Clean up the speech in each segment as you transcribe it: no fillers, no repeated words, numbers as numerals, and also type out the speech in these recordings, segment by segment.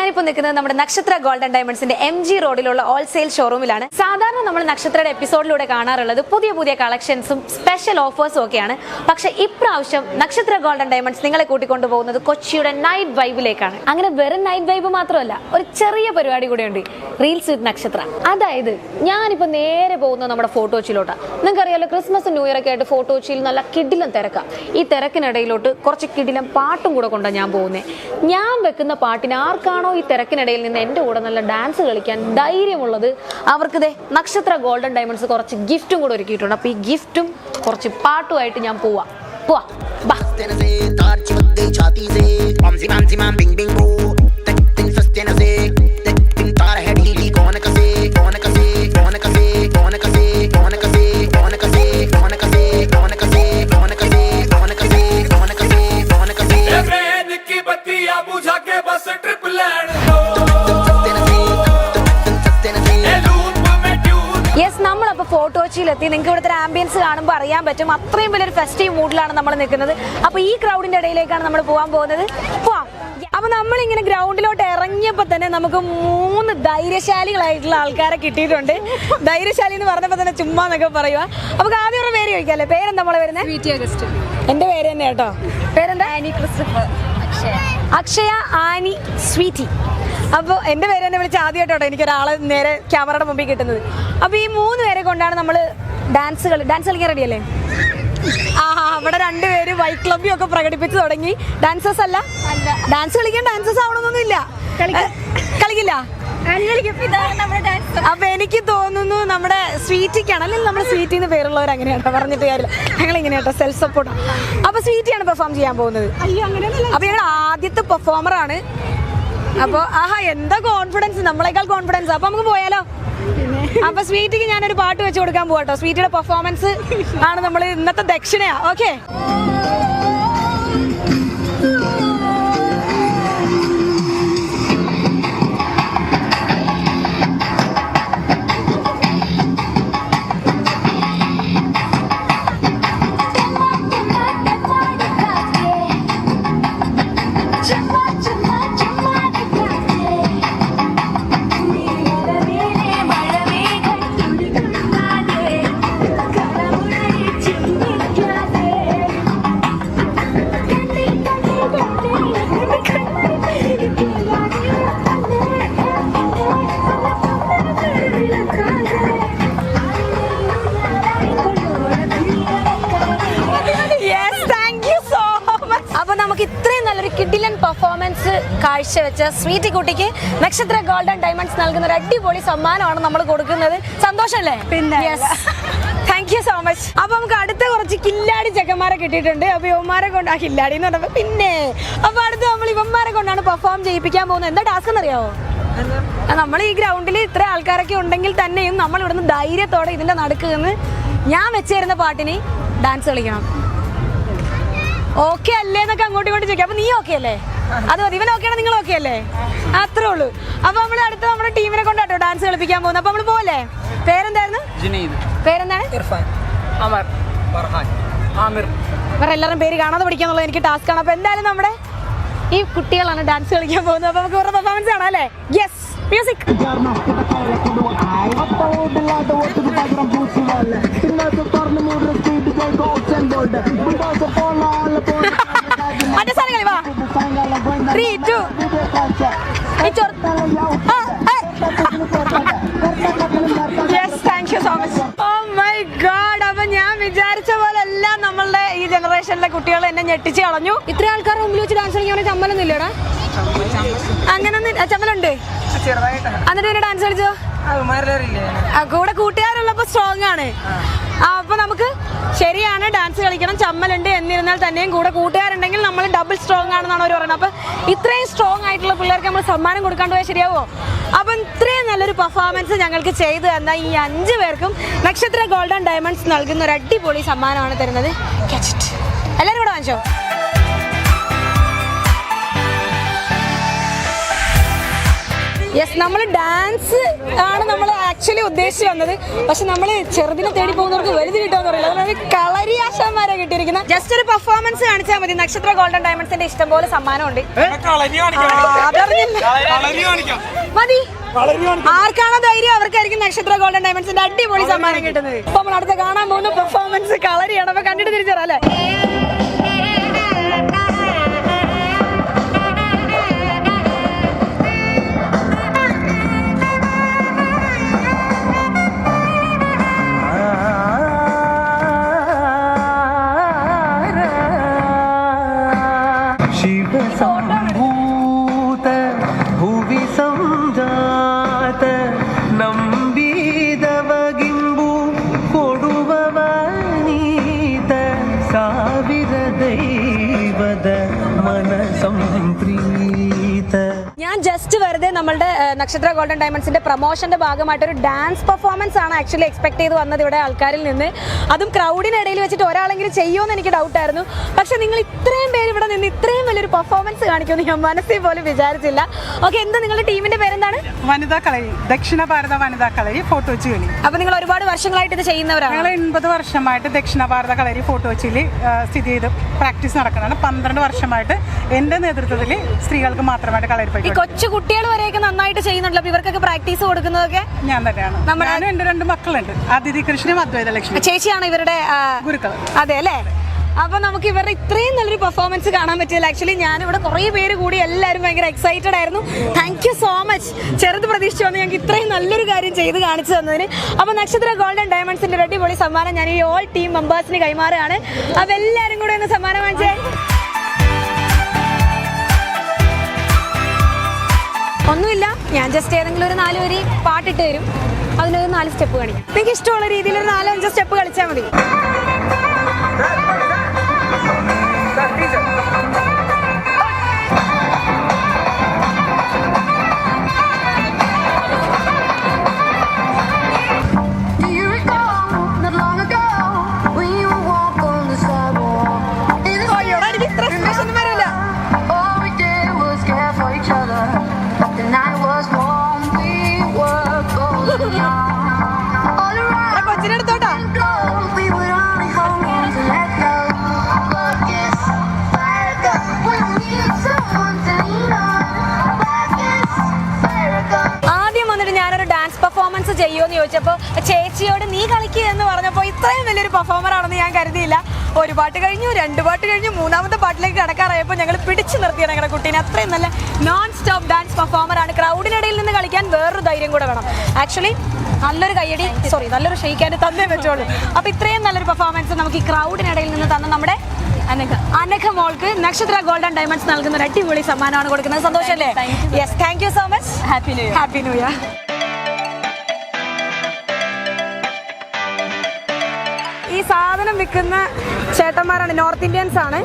ഞാനിപ്പോൾ നിൽക്കുന്നത് നമ്മുടെ നക്ഷത്ര ഗോൾഡൻ ഡയമണ്ട്സിന്റെ MG റോഡിലുള്ള ഹോൾസെയിൽ ഷോറൂമിലാണ്. സാധാരണ നമ്മൾ നക്ഷത്രയുടെ എപ്പിസോഡിലൂടെ കാണാറുള്ളത് പുതിയ പുതിയ കളക്ഷൻസും സ്പെഷ്യൽ ഓഫേഴ്സും ഒക്കെയാണ്. പക്ഷേ ഇപ്രാവശ്യം നക്ഷത്ര ഗോൾഡൻ ഡയമണ്ട്സ് നിങ്ങളെ കൂട്ടിക്കൊണ്ടു പോകുന്നത് കൊച്ചിയുടെ നൈറ്റ് വൈബിലേക്കാണ്. അങ്ങനെ വെറും നൈറ്റ് വൈബ് മാത്രമല്ല, ഒരു ചെറിയ പരിപാടി കൂടെയുണ്ട്, റീൽസ് വിത്ത് നക്ഷത്ര. അതായത് ഞാനിപ്പോൾ നേരെ പോകുന്നത് നമ്മുടെ ഫോട്ടോ കൊച്ചിയിലോട്ടാണ്. നിങ്ങൾക്കറിയാലോ, ക്രിസ്മസ് ന്യൂ ഇയർ ഒക്കെ ആയിട്ട് ഫോട്ടോ കൊച്ചിയിൽ നല്ല കിടിലം തിരക്കാം. ഈ തിരക്കിനിടയിലോട്ട് കുറച്ച് കിടിലം പാട്ടും കൂടെ കൊണ്ടാണ് ഞാൻ പോകുന്നത്. ഞാൻ വെക്കുന്ന പാട്ടിന് ആർക്കാണോ ഈ തിരക്കിനിടയിൽ നിന്ന് എൻ്റെ കൂടെ നല്ല ഡാൻസ് കളിക്കാൻ ധൈര്യമുള്ളത്, അവർക്ക് ദേ നക്ഷത്ര ഗോൾഡൻ ഡയമണ്ട്സ് കുറച്ച് ഗിഫ്റ്റും കൂടെ ഒരുക്കിയിട്ടുണ്ട്. അപ്പോൾ ഈ ഗിഫ്റ്റും കുറച്ച് പാട്ടുമായിട്ട് ഞാൻ പോവാ. ഫോട്ടോ കൊച്ചിയിലെത്തി. നിങ്ങൾക്ക് ഇവിടുത്തെ ആംബിയൻസ് കാണുമ്പോൾ അറിയാൻ പറ്റും, അത്രയും വലിയൊരു ഫെസ്റ്റീവ് മൂഡിലാണ് നമ്മൾ നിൽക്കുന്നത്. അപ്പോൾ ഈ ക്രൗഡിന്റെ ഇടയിലേക്കാണ് നമ്മൾ പോകാൻ പോകുന്നത്. പോവാം. അപ്പോൾ നമ്മളിങ്ങനെ ഗ്രൗണ്ടിലോട്ട് ഇറങ്ങിയപ്പോൾ തന്നെ നമുക്ക് 3 ധൈര്യശാലികളായിട്ടുള്ള ആൾക്കാരെ കിട്ടിയിട്ടുണ്ട്. ധൈര്യശാലി എന്ന് പറഞ്ഞപ്പോൾ തന്നെ ചുമ്മാ എന്നൊക്കെ പറയുക. അപ്പോൾ ആദ്യം ഒരു പേര് ചോദിക്കാമല്ലേ? പേരെന്താ നമ്മളെ വരുന്നത്? എൻ്റെ പേര് തന്നെ കേട്ടോ. പേരെന്താ? അക്ഷയ ആനി സ്വീറ്റി. അപ്പോൾ എൻ്റെ പേര് തന്നെ വിളിച്ച് ആദ്യമായിട്ടോ എനിക്കൊരാളെ നേരെ ക്യാമറയുടെ മുമ്പിൽ കിട്ടുന്നത്. അപ്പോൾ ഈ 3 പേരെ കൊണ്ടാണ് നമ്മൾ ഡാൻസ് കളിക്കാൻ റെഡിയല്ലേ? അവിടെ 2 പേര് വൈറ്റ് ക്ലബ്ബിയും ഒക്കെ പ്രകടിപ്പിച്ച് തുടങ്ങി. ഡാൻസേഴ്സ് അല്ല, ഡാൻസ് കളിക്കാൻ ഡാൻസേഴ്സ് ആവണമെന്നൊന്നും ഇല്ല. കളിക്കില്ല. അപ്പൊ എനിക്ക് തോന്നുന്നു നമ്മുടെ സ്വീറ്റിക്കാണ്, അല്ലെങ്കിൽ നമ്മുടെ സ്വീറ്റിന്ന് പേരുള്ളവർ അങ്ങനെയാട്ടോ, പറഞ്ഞിട്ട് കാര്യമില്ല, ഞങ്ങൾ ഇങ്ങനെയാട്ടോ, സെൽഫ് സപ്പോർട്ട്. അപ്പൊ സ്വീറ്റിയാണ് പെർഫോം ചെയ്യാൻ പോകുന്നത്. അപ്പൊ ഞങ്ങൾ ആദ്യത്തെ പെർഫോമറാണ്. അപ്പൊ എന്താ കോൺഫിഡൻസ്, നമ്മളെക്കാൾ കോൺഫിഡൻസ്. അപ്പൊ നമുക്ക് പോയാലോ? അപ്പൊ സ്വീറ്റിക്ക് ഞാനൊരു പാട്ട് വെച്ച് കൊടുക്കാൻ പോവാട്ടോ. സ്വീറ്റിയുടെ പെർഫോമൻസ് ആണ് നമ്മൾ ഇന്നത്തെ ദക്ഷിണയാ. ഓക്കെ, ഇത്രയും നല്ലൊരു കിഡിലൻ പെർഫോമൻസ് കാഴ്ചവെച്ച സ്വീറ്റി കുട്ടിക്ക് നക്ഷത്ര ഗോൾഡൻ ഡയമണ്ട്സ് നൽകുന്ന ഒരു അടിപൊളി സമ്മാനമാണ് നമ്മൾ കൊടുക്കുന്നത്. സന്തോഷല്ലേ? പിന്നെ താങ്ക് യു സോ മച്ച്. അപ്പൊ നമുക്ക് അടുത്ത കുറച്ച് കില്ലാടി ചെക്കന്മാരെ കിട്ടിയിട്ടുണ്ട്. അപ്പൊ ഇവന്മാരെ കൊണ്ട്, കില്ലാടി എന്ന് പറഞ്ഞപ്പോ പിന്നെ, അപ്പൊ അടുത്ത് നമ്മൾ ഇവന്മാരെ കൊണ്ടാണ് പെർഫോം ചെയ്യിപ്പിക്കാൻ പോകുന്നത്. എന്താ ടാസ്ക് എന്നറിയാവോ? നമ്മൾ ഈ ഗ്രൗണ്ടിൽ ഇത്ര ആൾക്കാരൊക്കെ ഉണ്ടെങ്കിൽ തന്നെയും നമ്മൾ ഇവിടുന്ന് ധൈര്യത്തോടെ ഇതിന്റെ നടുക്ക് നിന്ന് ഞാൻ വെച്ചുതരുന്ന പാട്ടിന് ഡാൻസ് കളിക്കണം. ഓക്കെ അല്ലേ എന്നൊക്കെ അങ്ങോട്ടും ഇങ്ങോട്ടും ചോദിക്കാം. അപ്പൊ നീ ഓക്കെ അല്ലേ? അത് മതി. ഇവൻ ഓക്കെ ആണ്, നിങ്ങൾ ഓക്കെ അല്ലേ? അത്രേ ഉള്ളൂ. അപ്പൊ നമ്മൾ അടുത്ത നമ്മുടെ ടീമിനെ കൊണ്ടാട്ടോ ഡാൻസ് കളിപ്പിക്കാൻ പോകുന്നത്. അപ്പൊ നമ്മൾ പോലെ പേരെന്തായിരുന്നു? പേരെന്താണ്? വേറെ എല്ലാവരും പേര് കാണാതെ പഠിക്കാന്നുള്ളത് എനിക്ക് ടാസ്ക് ആണ്. അപ്പൊ എന്തായാലും നമ്മുടെ ഈ കുട്ടികളാണ് ഡാൻസ് കളിക്കാൻ പോകുന്നത്. അപ്പൊ നമുക്ക് വേറെ പെർഫോമൻസ് കാണാം അല്ലേ? Yes, music. മറ്റേ സാധനം കളി വാ. 3, 2 yes, thank you so much. Oh my God. അപ്പൊ ഞാൻ വിചാരിച്ച പോലെ എല്ലാം നമ്മളുടെ ഈ ജനറേഷനിലെ കുട്ടികൾ എന്നെ ഞെട്ടിച്ച് കളഞ്ഞു. ഇത്ര ആൾക്കാർ മുമ്പിൽ വെച്ച് ഡാൻസ് കളിക്കാൻ ചമ്മലൊന്നും ഇല്ലടാ? അങ്ങനൊന്നും ചമ്മലുണ്ട്. എന്നിട്ട് പിന്നെ ഡാൻസ് കളിച്ചോ? കൂടെ കൂട്ടുകാരുള്ളപ്പോ സ്ട്രോങ് ആണ്. അപ്പൊ നമുക്ക് ശരിയാണ്, ഡാൻസ് കളിക്കണം, ചമ്മലുണ്ട്. എന്നിരുന്നാൽ തന്നെയും കൂടെ കൂട്ടുകാരുണ്ടെങ്കിൽ നമ്മൾ ഡബിൾ സ്ട്രോങ് ആണെന്നാണ് അവർ പറയുന്നത്. അപ്പൊ ഇത്രയും സ്ട്രോങ് ആയിട്ടുള്ള പിള്ളേർക്ക് നമ്മൾ സമ്മാനം കൊടുക്കാണ്ട് പോയാൽ ശരിയാവോ? അപ്പൊ ഇത്രയും നല്ലൊരു പെർഫോമൻസ് ഞങ്ങൾക്ക് ചെയ്തു തന്ന ഈ 5 പേർക്കും നക്ഷത്ര ഗോൾഡൻ ഡയമണ്ട്സ് നൽകുന്ന ഒരു അടിപൊളി സമ്മാനമാണ് തരുന്നത്. എല്ലാവരും കൂടെ വാങ്ങിച്ചോ. യെസ്, നമ്മൾ ഡാൻസ് ആണ് നമ്മൾ ആക്ച്വലി ഉദ്ദേശിച്ച് വന്നത്. പക്ഷെ നമ്മൾ ചെറുതിനെ തേടി പോകുന്നവർക്ക് വലുത് കിട്ടുമെന്ന് പറയില്ല. അതുകൊണ്ട് കളരി ആശാന്മാരെ കിട്ടിയിരിക്കുന്ന ജസ്റ്റ് ഒരു പെർഫോമൻസ് കാണിച്ചാൽ മതി. നക്ഷത്ര ഗോൾഡൻ ഡയമണ്ട്സിന്റെ ഇഷ്ടംപോലെ സമ്മാനമുണ്ട്. മതി. ആർക്കാണോ ധൈര്യം അവർക്കായിരിക്കും നക്ഷത്ര ഗോൾഡൻ ഡയമണ്ട്സിന്റെ അടിപൊളി സമ്മാനം കിട്ടുന്നത്. അപ്പൊ നമ്മൾ അടുത്ത് കാണാൻ പോകുന്ന പെർഫോമൻസ് കളരിയാണ്. അപ്പൊ കണ്ടിട്ട് തിരിച്ചറിയാം അല്ലേ? ഞാൻ ജസ്റ്റ് വെറുതെ നമ്മളുടെ നക്ഷത്ര ഗോൾഡൻ ഡയമണ്ട്സിന്റെ പ്രൊമോഷന്റെ ഭാഗമായിട്ട് ഒരു ഡാൻസ് പെർഫോമൻസ് ആണ് ആക്ച്വലി എക്സ്പെക്ട് ചെയ്ത് വന്നത് ഇവിടെ ആൾക്കാരിൽ നിന്ന്. അതും ക്രൗഡിനിടയിൽ വെച്ചിട്ട് ഒരാളെങ്കിലും ചെയ്യുമോ എനിക്ക് ഡൗട്ടായിരുന്നു. പക്ഷെ നിങ്ങൾ ഇത്രയും പേര് ഇവിടെ നിന്ന് ഇത്രയും വലിയൊരു പെർഫോമൻസ് കാണിക്കുമെന്ന് ഞാൻ മനസ്സിൽ പോലും വിചാരിച്ചില്ല. ഓക്കെ, എന്താ നിങ്ങളുടെ ടീമിന്റെ പേരെന്താണ്? വനിതാ കളരി, ദക്ഷിണ ഭാരത വനിതാ കളരി, ഫോർട്ട് കൊച്ചിയിൽ. അപ്പൊ നിങ്ങൾ ഒരുപാട് വർഷങ്ങളായിട്ട് ഇത് ചെയ്യുന്നവരാണ്? ഞങ്ങൾ 80 വർഷമായിട്ട് ദക്ഷിണ ഭാരത കളരി ഫോർട്ട് കൊച്ചിയിൽ സ്ഥിതി ചെയ്ത് പ്രാക്ടീസ് നടക്കുന്നതാണ്. 12 വർഷമായിട്ട് എന്റെ നേതൃത്വത്തിൽ സ്ത്രീകൾക്ക് മാത്രമായിട്ട് കളരി പഠിക്കും. കൊച്ചു കുട്ടികൾ വരെയൊക്കെ നന്നായിട്ട് ചെയ്യുന്നുണ്ടല്ലോ. ഇവർക്കൊക്കെ പ്രാക്ടീസ് കൊടുക്കുന്നതൊക്കെ ഞാൻ തന്നെയാണ്. ഞാനും എന്റെ 2 മക്കളുണ്ട്, അതിഥി കൃഷ്ണനും അദ്വൈത ലക്ഷ്മി. ചേച്ചിയാണ് ഇവരുടെ ഗുരുക്കൾ. അതെ അല്ലേ? അപ്പൊ നമുക്ക് ഇവരുടെ ഇത്രയും നല്ലൊരു പെർഫോമൻസ് കാണാൻ പറ്റില്ല. ആക്ച്വലി ഞാനിവിടെ കുറേ പേര് കൂടി എല്ലാവരും ഭയങ്കര എക്സൈറ്റഡ് ആയിരുന്നു. Thank you so much. ചെറുത് പ്രതീക്ഷിച്ചു വന്ന് ഞങ്ങൾക്ക് ഇത്രയും നല്ലൊരു കാര്യം ചെയ്ത് കാണിച്ചു തന്നതിന്. അപ്പൊ നക്ഷത്ര ഗോൾഡൻ ഡയമണ്ട്സിന്റെ അടിപൊളി സമ്മാനം ഞാൻ ഈ ഓൾ ടീം മെമ്പേഴ്സിന് കൈമാറുകയാണ്. അപ്പൊ എല്ലാവരും കൂടെ ഒന്ന് സമ്മാനം വാങ്ങിച്ചേ. ഒന്നുമില്ല, ഞാൻ ജസ്റ്റ് ഏതെങ്കിലും ഒരു 4 വരി പാട്ടിട്ട് തരും. അതിനൊരു 4 സ്റ്റെപ്പ് കാണിക്കും. നിങ്ങൾക്ക് ഇഷ്ടമുള്ള രീതിയിൽ ഒരു 4-5 സ്റ്റെപ്പ് കളിച്ചാൽ മതി. കൊച്ചിനെടുത്തോട്ടാ. ആദ്യം വന്നിട്ട് ഞാനൊരു ഡാൻസ് പെർഫോമൻസ് ചെയ്യുമെന്ന് ചോദിച്ചപ്പോൾ ചേച്ചിയോട് നീ കളിക്കുക എന്ന് പറഞ്ഞപ്പോൾ ഇത്രയും വലിയൊരു പെർഫോമർ ആണെന്ന് ഞാൻ കരുതിയില്ല. ഒരു പാട്ട് കഴിഞ്ഞു, 2 പാട്ട് കഴിഞ്ഞു, 3ാമത്തെ പാട്ടിലേക്ക് കടക്കാറായപ്പോൾ ഞങ്ങൾ പിടിച്ചു നിർത്തിയാണ് ഞങ്ങളുടെ കുട്ടീനെ. അത്രയും നല്ല നോൺ സ്റ്റോപ്പ് ഡാൻസ് പെർഫോമർ ആണ്. ക്രൗഡിനിടയിൽ നിന്ന് കളിക്കാൻ വേറൊരു ധൈര്യം കൂടെ വേണം. ആക്ച്വലി നല്ലൊരു കയ്യടി, നല്ലൊരു ഷെയ്ക്കാൻ്റെ തന്നേ വെച്ചോളൂ. അപ്പോൾ ഇത്രയും നല്ലൊരു പെർഫോമൻസ് നമുക്ക് ഈ ക്രൗഡിനിടയിൽ നിന്ന് തന്ന നമ്മുടെ അനഘ മോൾക്ക് നക്ഷത്ര ഗോൾഡൻ ഡയമണ്ട്സ് നൽകുന്ന ഒരു അടിപൊളി സമ്മാനമാണ് കൊടുക്കുന്നത്. സന്തോഷമല്ലേ? Yes, thank you so much. Happy new year. ഈ സാധനം വിൽക്കുന്ന ചേട്ടന്മാരാണ്, നോർത്ത് ഇന്ത്യൻസ് ആണ്.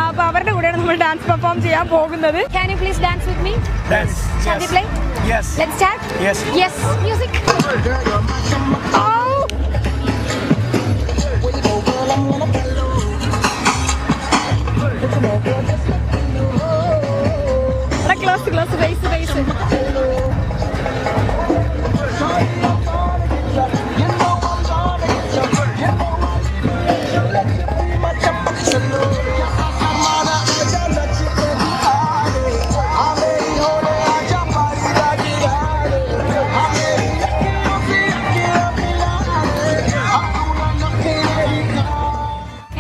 അപ്പൊ അവരുടെ കൂടെയാണ് നമ്മൾ ഡാൻസ് പെർഫോം ചെയ്യാൻ പോകുന്നത്. Can you please dance with me? Dance. Shall we play? Yes. Let's start? Yes. Yes. Music. Oh. Close, face.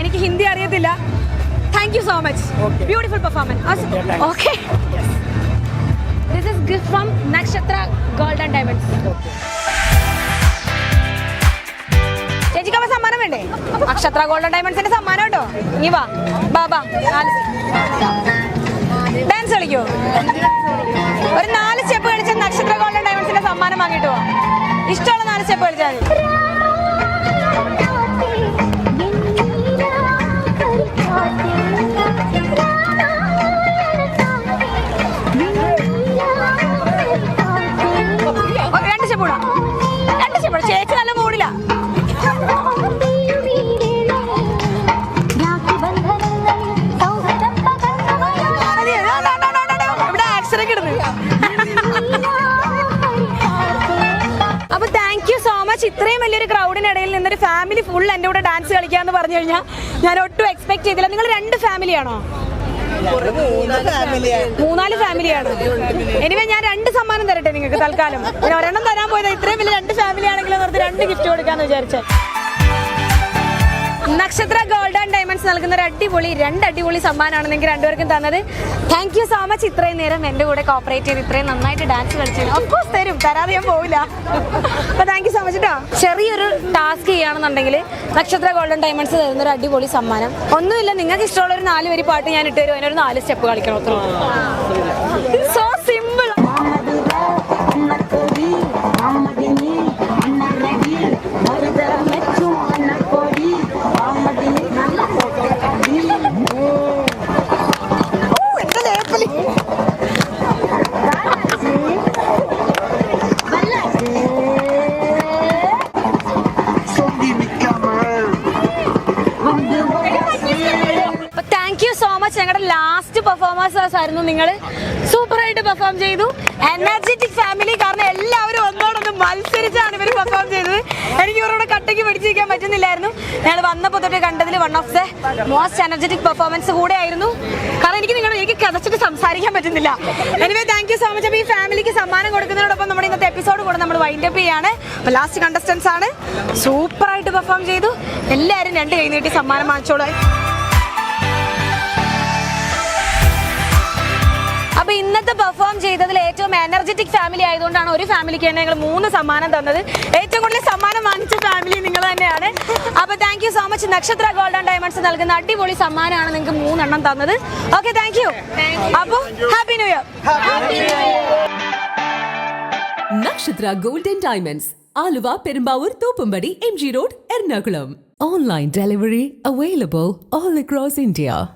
എനിക്ക് ഹിന്ദി അറിയത്തില്ല. Thank you so much. Okay. Beautiful performance. Awesome. Yeah, thanks. Okay. Yes. This is gift from Nakshatra Gold and Diamonds. Okay. ചേച്ചിക്ക് അപ്പൊ സമ്മാനം വേണ്ടേ? നക്ഷത്ര golden ഡയമണ്ട്സിന്റെ സമ്മാനം കേട്ടോ. ഇനി വാ ബാബാ, ഡാൻസ് കളിക്കോ? ഒരു 4 സ്റ്റെപ്പ് കളിച്ചാൽ നക്ഷത്ര ഗോൾഡൻ ഡയമണ്ട്സിന്റെ സമ്മാനം വാങ്ങിട്ട് പോവാം. ഇഷ്ടമുള്ള 4 സ്റ്റെപ്പ് കളിച്ചാൽ മതി. ചേച്ചി നല്ല മൂടില്ല. ഇവിടെ ആക്സിഡന്റ് കിടന്നു. അപ്പൊ താങ്ക് യു സോ മച്ച്. ഇത്രയും വലിയൊരു ക്രൗഡിനിടയിൽ നിന്നൊരു ഫാമിലി ഫുൾ എൻ്റെ കൂടെ ഡാൻസ് കളിക്കാന്ന് പറഞ്ഞു കഴിഞ്ഞാൽ ഞാൻ ഒട്ടും എക്സ്പെക്ട് ചെയ്തില്ല. നിങ്ങൾ 2 ഫാമിലിയാണോ? 3-4 ഫാമിലിയാണ്. എനിവേ ഞാൻ 2 സമ്മാനം നിങ്ങൾക്ക് തൽക്കാലം. പിന്നെ ഒരെണ്ണം തരാൻ പോയത് ഇത്രയും വലിയ 2 ഫാമിലി ആണെങ്കിലും വെറുതെ 2 ഗിഫ്റ്റ് കൊടുക്കാന്ന് വിചാരിച്ചേ. നക്ഷത്ര ഗോൾഡ് ആൻഡ് ഡയമണ്ട്സ് നൽകുന്ന ഒരു രണ്ട് അടിപൊളി സമ്മാനമാണ് നിങ്ങൾക്ക് രണ്ടുപേർക്കും തന്നത്. Thank you so much. ഇത്രയും നേരം എൻ്റെ കൂടെ കോപ്പറേറ്റ് ചെയ്ത് ഇത്രയും നന്നായിട്ട് ഡാൻസ് കളിച്ചു. ഓഫ്കോഴ്സ് തരും, തരാതെ ഞാൻ പോവില്ല. അപ്പോൾ താങ്ക് യു സോ മച്ച് കേട്ടോ. ചെറിയൊരു ടാസ്ക് ചെയ്യുകയാണെന്നുണ്ടെങ്കിൽ നക്ഷത്ര ഗോൾഡ് ആൻഡ് ഡയമണ്ട്സ് തരുന്ന ഒരു അടിപൊളി സമ്മാനം ഒന്നുമില്ല. നിങ്ങൾക്ക് ഇഷ്ടമുള്ള ഒരു 4 വരി പാട്ട് ഞാൻ ഇട്ട് തരും. അതിനൊരു 4 സ്റ്റെപ്പ് കളിക്കണം. So simple. ഞങ്ങളുടെ ലാസ്റ്റ് പെർഫോമൻസേഴ്സ് ആയിരുന്നു. നിങ്ങൾ സൂപ്പറായിട്ട് പെർഫോം ചെയ്തു. എനർജറ്റിക് ഫാമിലി, കാരണം എല്ലാവരും ഒന്നോടൊന്ന് മത്സരിച്ചാണ് ഇവർ പെർഫോം ചെയ്തത്. എനിക്ക് ഇവരോട് കട്ടയ്ക്ക് പിടിച്ചിരിക്കാൻ പറ്റുന്നില്ലായിരുന്നു. ഞങ്ങൾ വന്നപ്പോൾ തൊട്ട് കണ്ടതിൽ one of the most energetic performance കൂടെ ആയിരുന്നു. കാരണം എനിക്ക് കഥച്ചിട്ട് സംസാരിക്കാൻ പറ്റുന്നില്ല. Anyway thank you so much. അപ്പോൾ ഈ ഫാമിലിക്ക് സമ്മാനം കൊടുക്കുന്നതിനോടൊപ്പം നമ്മുടെ ഇന്നത്തെ എപ്പിസോഡ് കൂടെ നമ്മൾ വൈൻഡ് അപ്പ് ചെയ്യാണ്. അപ്പോൾ ലാസ്റ്റ് കണ്ടസ്റ്റൻസ് ആണ്, സൂപ്പറായിട്ട് പെർഫോം ചെയ്തു. എല്ലാവരും 2 കൈ നീട്ടി സമ്മാനം വാങ്ങിച്ചോളൂ. അപ്പൊ ഇന്നത്തെ പെർഫോം ചെയ്തതിൽ ഏറ്റവും എനർജറ്റിക് ഫാമിലി ആയതുകൊണ്ടാണ് ഒരു ഫാമിലിക്ക് തന്നെ ഞങ്ങൾ 3 സമ്മാനം തന്നത്. ഏറ്റവും കൂടുതൽ സമ്മാനം വാങ്ങിച്ച ഫാമിലി നിങ്ങൾ തന്നെയാണ്. അപ്പൊ thank you so much. Nakshatra gold and diamonds നൽകുന്ന അടിപൊളി സമ്മാനമാണ് നിങ്ങൾക്ക് 3 എണ്ണം തന്നത്. Okay, thank you. അപ്പൊ happy new year. Nakshatra Gold and Diamonds, Aluva, Perumbavoor, Thoppambadi, MG Road, Ernakulam. Online delivery available all across India.